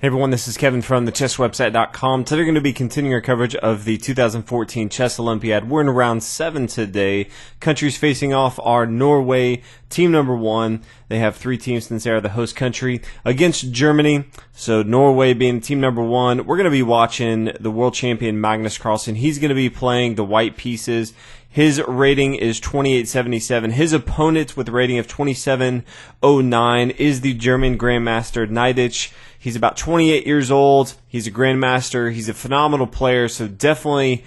Hey everyone, this is Kevin from thechesswebsite.com. Today we're going to be continuing our coverage of the 2014 Chess Olympiad. We're in round 7 today. Countries facing off are Norway, team number 1. They have 3 teams since they are the host country, against Germany. So Norway being team number 1. We're going to be watching the world champion Magnus Carlsen. He's going to be playing the white pieces. His rating is 2877. His opponent with a rating of 2709 is the German Grandmaster Naiditsch. He's about 28 years old. He's a Grandmaster. He's a phenomenal player, so definitely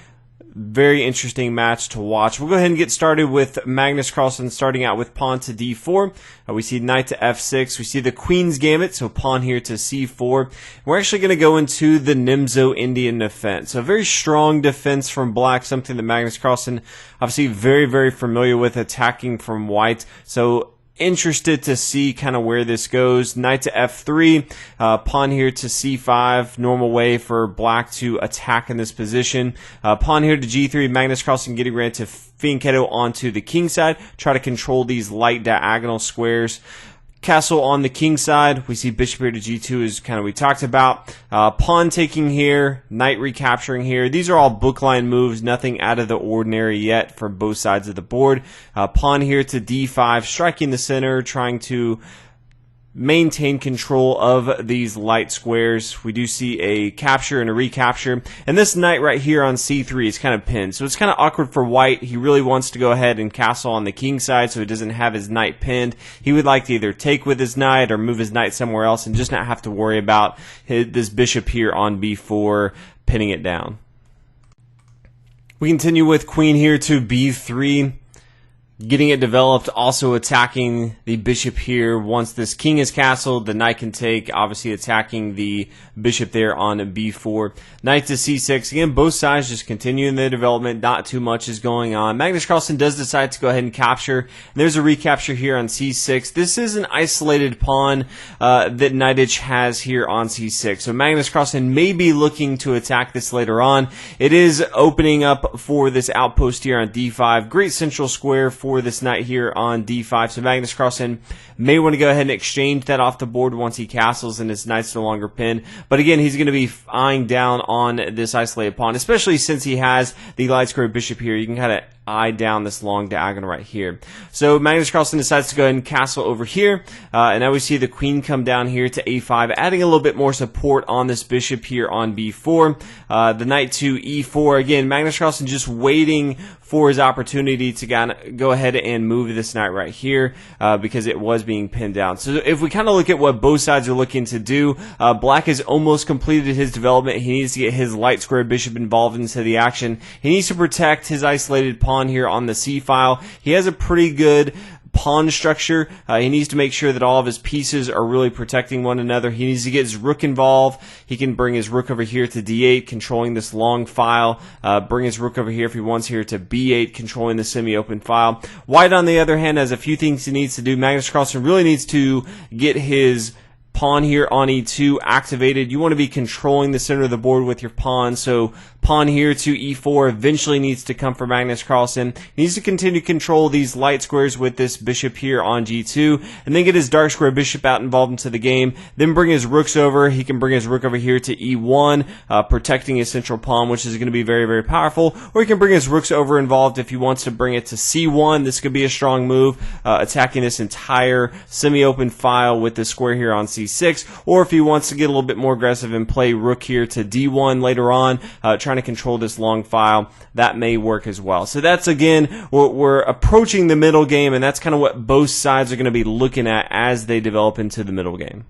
very interesting match to watch. We'll go ahead and get started with Magnus Carlsen starting out with pawn to d4. We see knight to f6. We see the Queen's Gambit, so pawn here to c4. We're actually going to go into the Nimzo Indian defense. So a very strong defense from black, something that Magnus Carlsen obviously very, very familiar with, attacking from white. So interested to see kind of where this goes. Knight to f3, pawn here to c5, normal way for black to attack in this position. Pawn here to g3, Magnus Carlsen getting ready to fianchetto onto the king side, try to control these light diagonal squares. Castle on the king side. We see bishop here to g2 is kind of we talked about. Pawn taking here, knight recapturing here. These are all bookline moves, nothing out of the ordinary yet from both sides of the board. Pawn here to d5, striking the center, trying to maintain control of these light squares. We do see a capture and a recapture. And this knight right here on c3 is kind of pinned. So it's kind of awkward for white. He really wants to go ahead and castle on the king side so he doesn't have his knight pinned. He would like to either take with his knight or move his knight somewhere else and just not have to worry about this bishop here on b4 pinning it down. We continue with queen here to b3. Getting it developed, also attacking the bishop here. Once this king is castled, the knight can take, obviously attacking the bishop there on b4. Knight to c6. Again, both sides just continuing their development. Not too much is going on. Magnus Carlsen does decide to go ahead and capture. And there's a recapture here on c6. This is an isolated pawn that Naiditsch has here on c6. So Magnus Carlsen may be looking to attack this later on. It is opening up for this outpost here on d5. Great central square for this knight here on d5. So Magnus Carlsen may want to go ahead and exchange that off the board once he castles and his knight's no longer pinned. But again, he's going to be eyeing down on this isolated pawn, especially since he has the light square bishop here. You can kind of eye down this long diagonal right here. So Magnus Carlsen decides to go ahead and castle over here. And now we see the queen come down here to a5, adding a little bit more support on this bishop here on b4. The knight to e4. Again, Magnus Carlsen just waiting for his opportunity to go ahead and move this knight right here because it was being pinned down. So if we kind of look at what both sides are looking to do, black has almost completed his development. He needs to get his light square bishop involved into the action. He needs to protect his isolated pawn here on the c file. He has a pretty good pawn structure. He needs to make sure that all of his pieces are really protecting one another. He needs to get his rook involved. He can bring his rook over here to d8, controlling this long file. Bring his rook over here if he wants here to b8, controlling the semi-open file. White, on the other hand, has a few things he needs to do. Magnus Carlsen really needs to get his pawn here on e2 activated. You want to be controlling the center of the board with your pawn, so pawn here to e4 eventually needs to come for Magnus Carlsen. He needs to continue to control these light squares with this bishop here on g2, and then get his dark square bishop out involved into the game. Then bring his rooks over. He can bring his rook over here to e1, protecting his central pawn, which is going to be very, very powerful. Or he can bring his rooks over involved if he wants to bring it to c1. This could be a strong move, attacking this entire semi-open file with the square here on c6. Or if he wants to get a little bit more aggressive and play rook here to d1 later on, trying to control this long file, that may work as well. So that's, again, we're approaching the middle game, and that's kind of what both sides are going to be looking at as they develop into the middle game.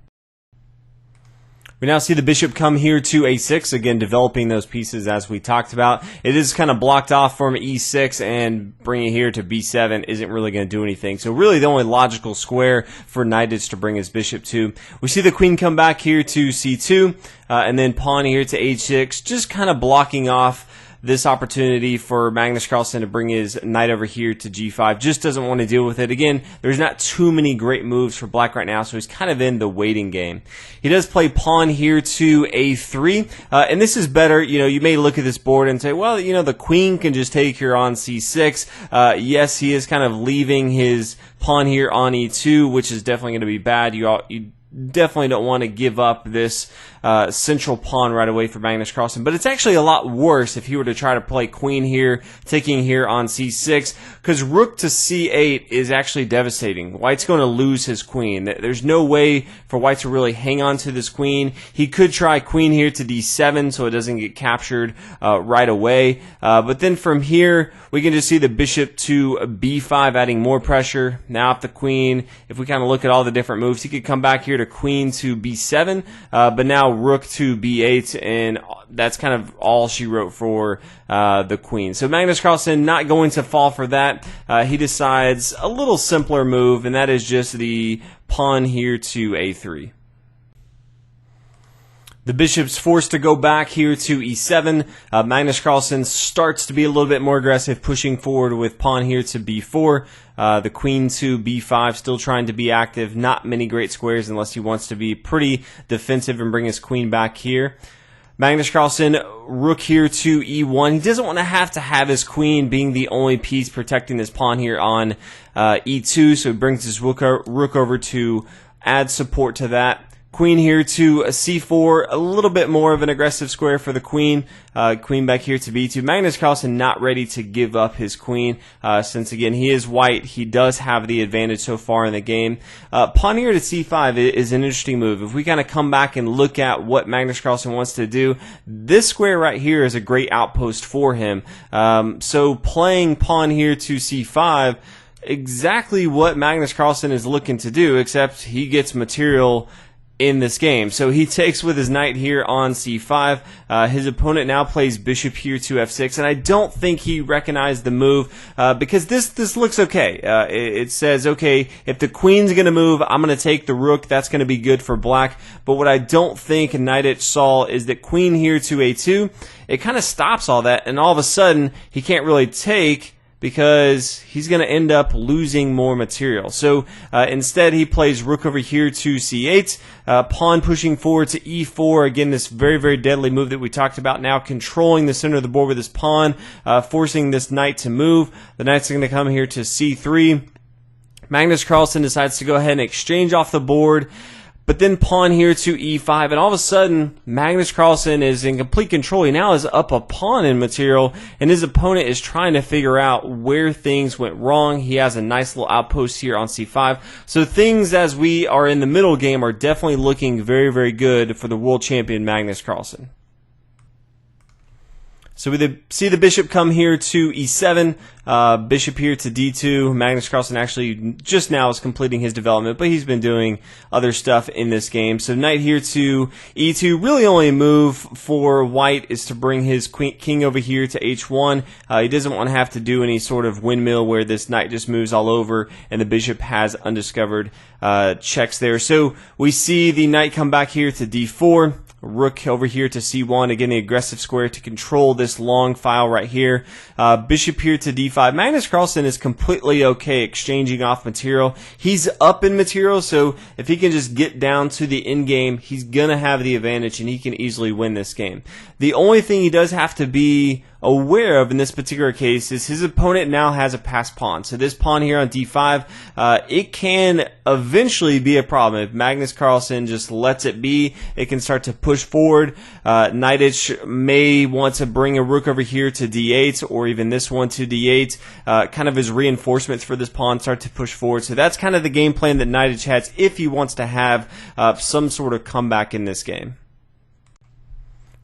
We now see the bishop come here to a6, again developing those pieces as we talked about. It is kind of blocked off from e6, and bringing it here to b7 isn't really going to do anything. So really the only logical square for Naiditsch to bring his bishop to. We see the queen come back here to c2, and then pawn here to h6, just kind of blocking off this opportunity for Magnus Carlsen to bring his knight over here to g5. Just doesn't want to deal with it. Again, there's not too many great moves for black right now, so he's kind of in the waiting game. He does play pawn here to a3, and this is better. You know, you may look at this board and say, well, you know, the queen can just take here on c6. Yes, he is kind of leaving his pawn here on e2, which is definitely going to be bad. You definitely don't want to give up this central pawn right away for Magnus Carlsen. But it's actually a lot worse if he were to try to play queen here, taking here on c6, because rook to c8 is actually devastating. White's going to lose his queen. There's no way for White to really hang on to this queen. He could try queen here to d7 so it doesn't get captured right away. But then from here, we can just see the bishop to b5, adding more pressure. Now if the queen, if we kind of look at all the different moves, he could come back here to queen to b7, but now rook to b8, and that's kind of all she wrote for the queen. So Magnus Carlsen not going to fall for that. He decides a little simpler move, and that is just the pawn here to a3. The bishop's forced to go back here to e7. Magnus Carlsen starts to be a little bit more aggressive, pushing forward with pawn here to b4. The queen to b5, still trying to be active. Not many great squares unless he wants to be pretty defensive and bring his queen back here. Magnus Carlsen, rook here to e1. He doesn't want to have his queen being the only piece protecting this pawn here on e2, so he brings his rook over to add support to that. Queen here to c4, a little bit more of an aggressive square for the queen. Queen back here to b2. Magnus Carlsen not ready to give up his queen, since again he is white. He does have the advantage so far in the game. Pawn here to c5 is an interesting move. If we kind of come back and look at what Magnus Carlsen wants to do, this square right here is a great outpost for him. So playing pawn here to c5, exactly what Magnus Carlsen is looking to do, except he gets material in this game. So he takes with his knight here on c5. His opponent now plays bishop here to f6, and I don't think he recognized the move because this looks okay. It says, okay, if the queen's going to move, I'm going to take the rook. That's going to be good for black. But what I don't think Naiditsch saw is that queen here to a2, it kind of stops all that, and all of a sudden he can't really take, because he's going to end up losing more material. So instead he plays rook over here to c8, pawn pushing forward to e4. Again, this very, very deadly move that we talked about, now controlling the center of the board with his pawn, forcing this knight to move. The knight's going to come here to c3. Magnus Carlsen decides to go ahead and exchange off the board, but then pawn here to e5, and all of a sudden, Magnus Carlsen is in complete control. He now is up a pawn in material, and his opponent is trying to figure out where things went wrong. He has a nice little outpost here on c5. So things, as we are in the middle game, are definitely looking very, very good for the world champion Magnus Carlsen. So we see the bishop come here to e7, bishop here to d2. Magnus Carlsen actually just now is completing his development, but he's been doing other stuff in this game. So knight here to e2. Really only move for white is to bring his king over here to h1. He doesn't want to have to do any sort of windmill where this knight just moves all over and the bishop has undiscovered checks there. So we see the knight come back here to d4. Rook over here to c1, again the aggressive square to control this long file right here. Bishop here to d5. Magnus Carlsen is completely okay exchanging off material. He's up in material, so if he can just get down to the end game, he's going to have the advantage and he can easily win this game. The only thing he does have to be aware of in this particular case is his opponent now has a passed pawn. So this pawn here on d5, it can eventually be a problem. If Magnus Carlsen just lets it be, it can start to push forward. Naiditsch may want to bring a rook over here to d8, or even this one to d8, kind of as reinforcements for this pawn, start to push forward. So that's kind of the game plan that Naiditsch has if he wants to have some sort of comeback in this game.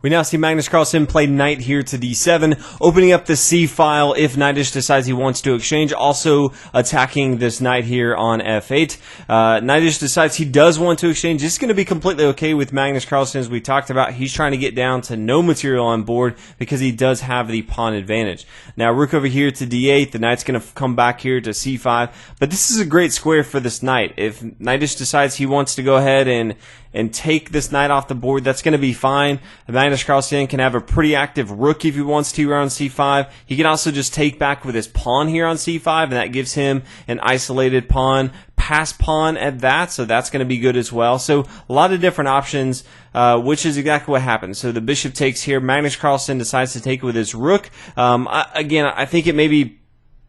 We now see Magnus Carlsen play knight here to d7, opening up the c file if Naiditsch decides he wants to exchange, also attacking this knight here on f8. Naiditsch decides he does want to exchange. This is going to be completely okay with Magnus Carlsen, as we talked about. He's trying to get down to no material on board because he does have the pawn advantage. Now rook over here to d8, the knight's going to come back here to c5, but this is a great square for this knight. If Naiditsch decides he wants to go ahead and take this knight off the board, that's going to be fine. Magnus Carlsen can have a pretty active rook if he wants to around c5. He can also just take back with his pawn here on c5, and that gives him an isolated pawn, pass pawn at that, so that's going to be good as well. So a lot of different options, which is exactly what happens. So the bishop takes here. Magnus Carlsen decides to take with his rook. Again, I think it maybe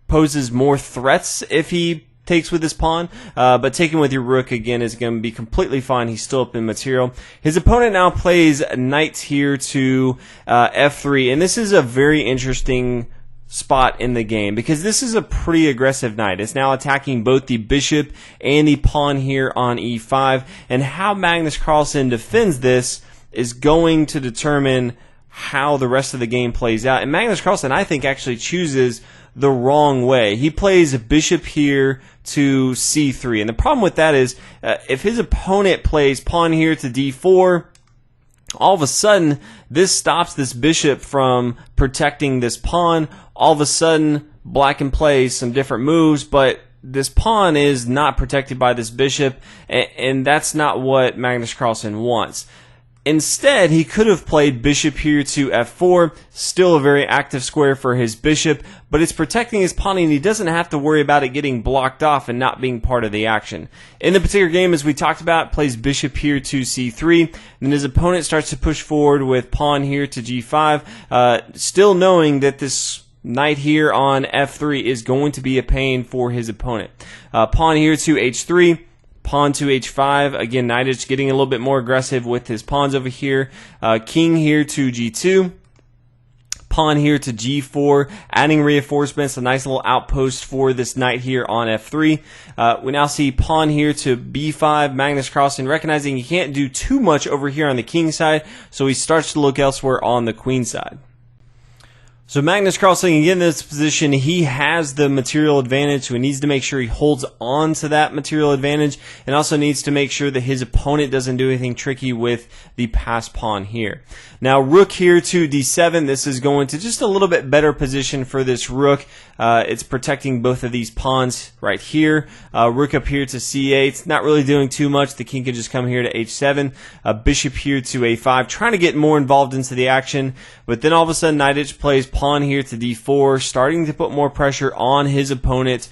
poses more threats if he takes with his pawn, but taking with your rook again is going to be completely fine. He's still up in material. His opponent now plays knight here to f3, and this is a very interesting spot in the game because this is a pretty aggressive knight. It's now attacking both the bishop and the pawn here on e5, and how Magnus Carlsen defends this is going to determine how the rest of the game plays out. And Magnus Carlsen, I think, actually chooses the wrong way. He plays bishop here to c3, and the problem with that is if his opponent plays pawn here to d4, all of a sudden this stops this bishop from protecting this pawn. All of a sudden black can play some different moves, but this pawn is not protected by this bishop, and that's not what Magnus Carlsen wants. Instead, he could have played bishop here to f4, still a very active square for his bishop, but it's protecting his pawn and he doesn't have to worry about it getting blocked off and not being part of the action. In the particular game, as we talked about, plays bishop here to c3, then his opponent starts to push forward with pawn here to g5, still knowing that this knight here on f3 is going to be a pain for his opponent. Pawn here to h3, pawn to h5. Again, Naiditsch getting a little bit more aggressive with his pawns over here. King here to g2. Pawn here to g4, adding reinforcements, a nice little outpost for this knight here on f3. We now see pawn here to b5. Magnus Carlsen recognizing he can't do too much over here on the king side, so he starts to look elsewhere on the queen side. So Magnus Carlsen, again, in this position, he has the material advantage, so he needs to make sure he holds on to that material advantage, and also needs to make sure that his opponent doesn't do anything tricky with the passed pawn here. Now, rook here to d7, this is going to just a little bit better position for this rook. It's protecting both of these pawns right here. Rook up here to c8, not really doing too much. The king can just come here to h7. Bishop here to a5, trying to get more involved into the action, but then all of a sudden Naiditsch plays pawn here to d4, starting to put more pressure on his opponent,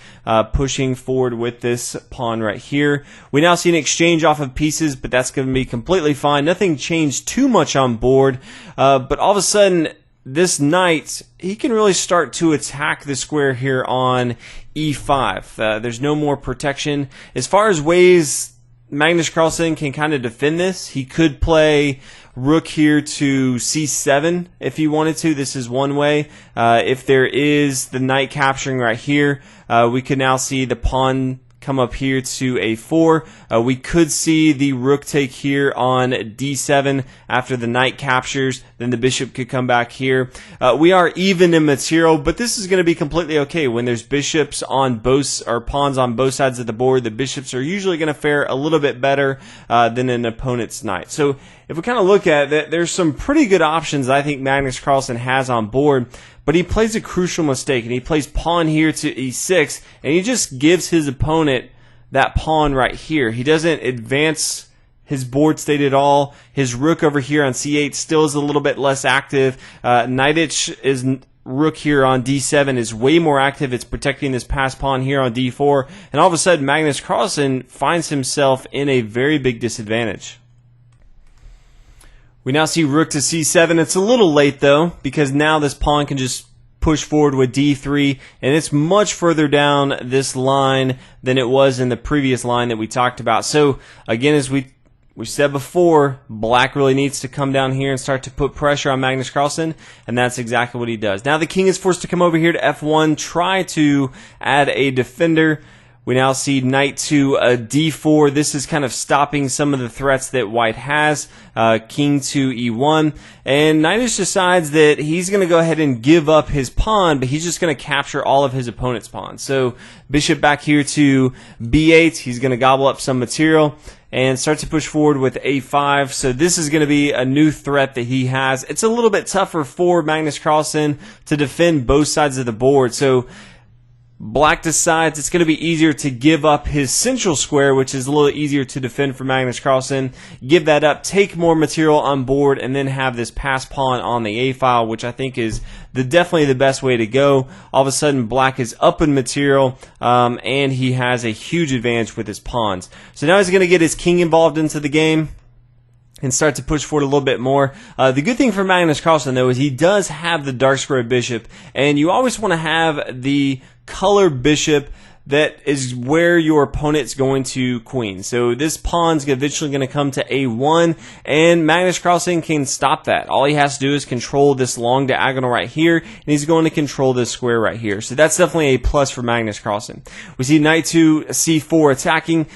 pushing forward with this pawn right here. We now see an exchange off of pieces, but that's going to be completely fine. Nothing changed too much on board, but all of a sudden this knight, he can really start to attack the square here on e5. There's no more protection. As far as ways Magnus Carlsen can kind of defend this, he could play rook here to c7 if he wanted to. This is one way. If there is the knight capturing right here, we can now see the pawn come up here to a4. We could see the rook take here on d7 after the knight captures. Then the bishop could come back here. We are even in material, but this is going to be completely okay. When there's bishops on both, or pawns on both sides of the board, the bishops are usually going to fare a little bit better than an opponent's knight. So if we kind of look at it, there's some pretty good options I think Magnus Carlsen has on board, but he plays a crucial mistake, and he plays pawn here to e6, and he just gives his opponent that pawn right here. He doesn't advance his board state at all. His rook over here on c8 still is a little bit less active. Naiditsch is rook here on d7 is way more active. It's protecting this passed pawn here on d4, and all of a sudden Magnus Carlsen finds himself in a very big disadvantage. We now see rook to c7. It's a little late though, because now this pawn can just push forward with d3, and it's much further down this line than it was in the previous line that we talked about. So again, as we said before, black really needs to come down here and start to put pressure on Magnus Carlsen, and that's exactly what he does. Now the king is forced to come over here to f1, try to add a defender. We now see knight to d4. This is kind of stopping some of the threats that white has. King to e1. And Naiditsch decides that he's going to go ahead and give up his pawn, but he's just going to capture all of his opponent's pawns. So bishop back here to b8. He's going to gobble up some material and start to push forward with a5. So this is going to be a new threat that he has. It's a little bit tougher for Magnus Carlsen to defend both sides of the board. So black decides it's going to be easier to give up his central square, which is a little easier to defend for Magnus Carlsen. Give that up, take more material on board, and then have this pass pawn on the A file, which I think is definitely the best way to go. All of a sudden, black is up in material, and he has a huge advantage with his pawns. So now he's going to get his king involved into the game and start to push forward a little bit more. The good thing for Magnus Carlsen, though, is he does have the dark square bishop, and you always want to have the color bishop that is where your opponent's going to queen. So this pawn's eventually going to come to a1, and Magnus Carlsen can stop that. All he has to do is control this long diagonal right here, and he's going to control this square right here. So that's definitely a plus for Magnus Carlsen. We see knight to c4 attacking,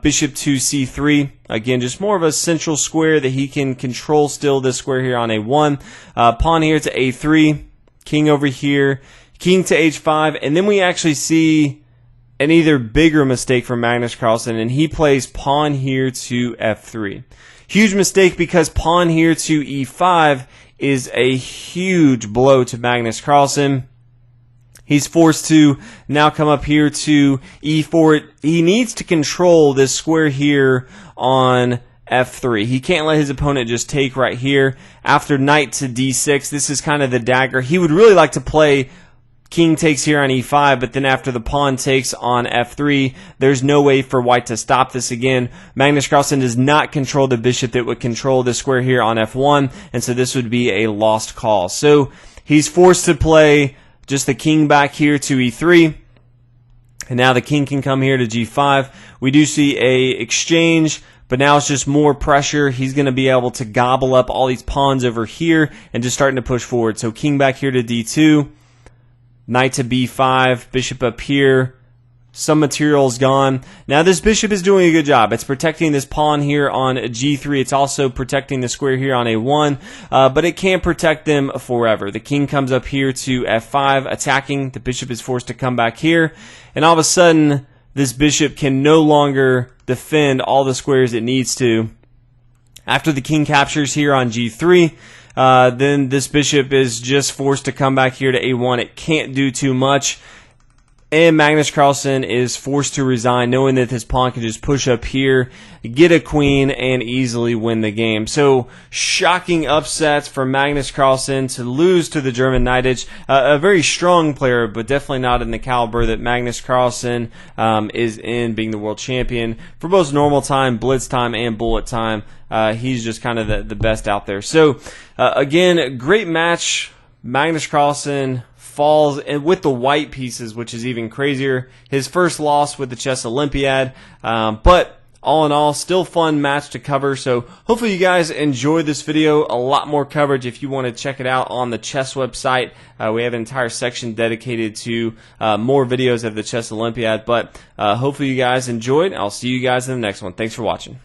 bishop to c3. Again, just more of a central square that he can control still, this square here on a1. Pawn here to a3, king over here, king to h5, and then we actually see an either bigger mistake from Magnus Carlsen, and he plays pawn here to f3. Huge mistake, because pawn here to e5 is a huge blow to Magnus Carlsen. He's forced to now come up here to e4. He needs to control this square here on f3. He can't let his opponent just take right here. After knight to d6, this is kind of the dagger. He would really like to play king takes here on e5, but then after the pawn takes on f3, there's no way for white to stop this again. Magnus Carlsen does not control the bishop that would control the square here on f1, and so this would be a lost call. So he's forced to play just the king back here to e3, and now the king can come here to g5. We do see a exchange, but now it's just more pressure. He's going to be able to gobble up all these pawns over here and just starting to push forward. So king back here to d2, knight to b5, bishop up here. Some material is gone. Now this bishop is doing a good job. It's protecting this pawn here on g3. It's also protecting the square here on a1, but it can't protect them forever. The king comes up here to f5, attacking. The bishop is forced to come back here, and all of a sudden this bishop can no longer defend all the squares it needs to. After the king captures here on g3, then this bishop is just forced to come back here to a1. It can't do too much, and Magnus Carlsen is forced to resign, knowing that this pawn can just push up here, get a queen, and easily win the game. So shocking upsets for Magnus Carlsen to lose to the German Naiditsch. A very strong player, but definitely not in the caliber that Magnus Carlsen is in, being the world champion for both normal time, blitz time, and bullet time. He's just kind of the best out there. So again, great match. Magnus Carlsen falls with the white pieces, which is even crazier. His first loss with the Chess Olympiad, but all in all, still fun match to cover. So hopefully you guys enjoyed this video. A lot more coverage if you want to check it out on the chess website. We have an entire section dedicated to more videos of the Chess Olympiad, but hopefully you guys enjoyed. I'll see you guys in the next one. Thanks for watching.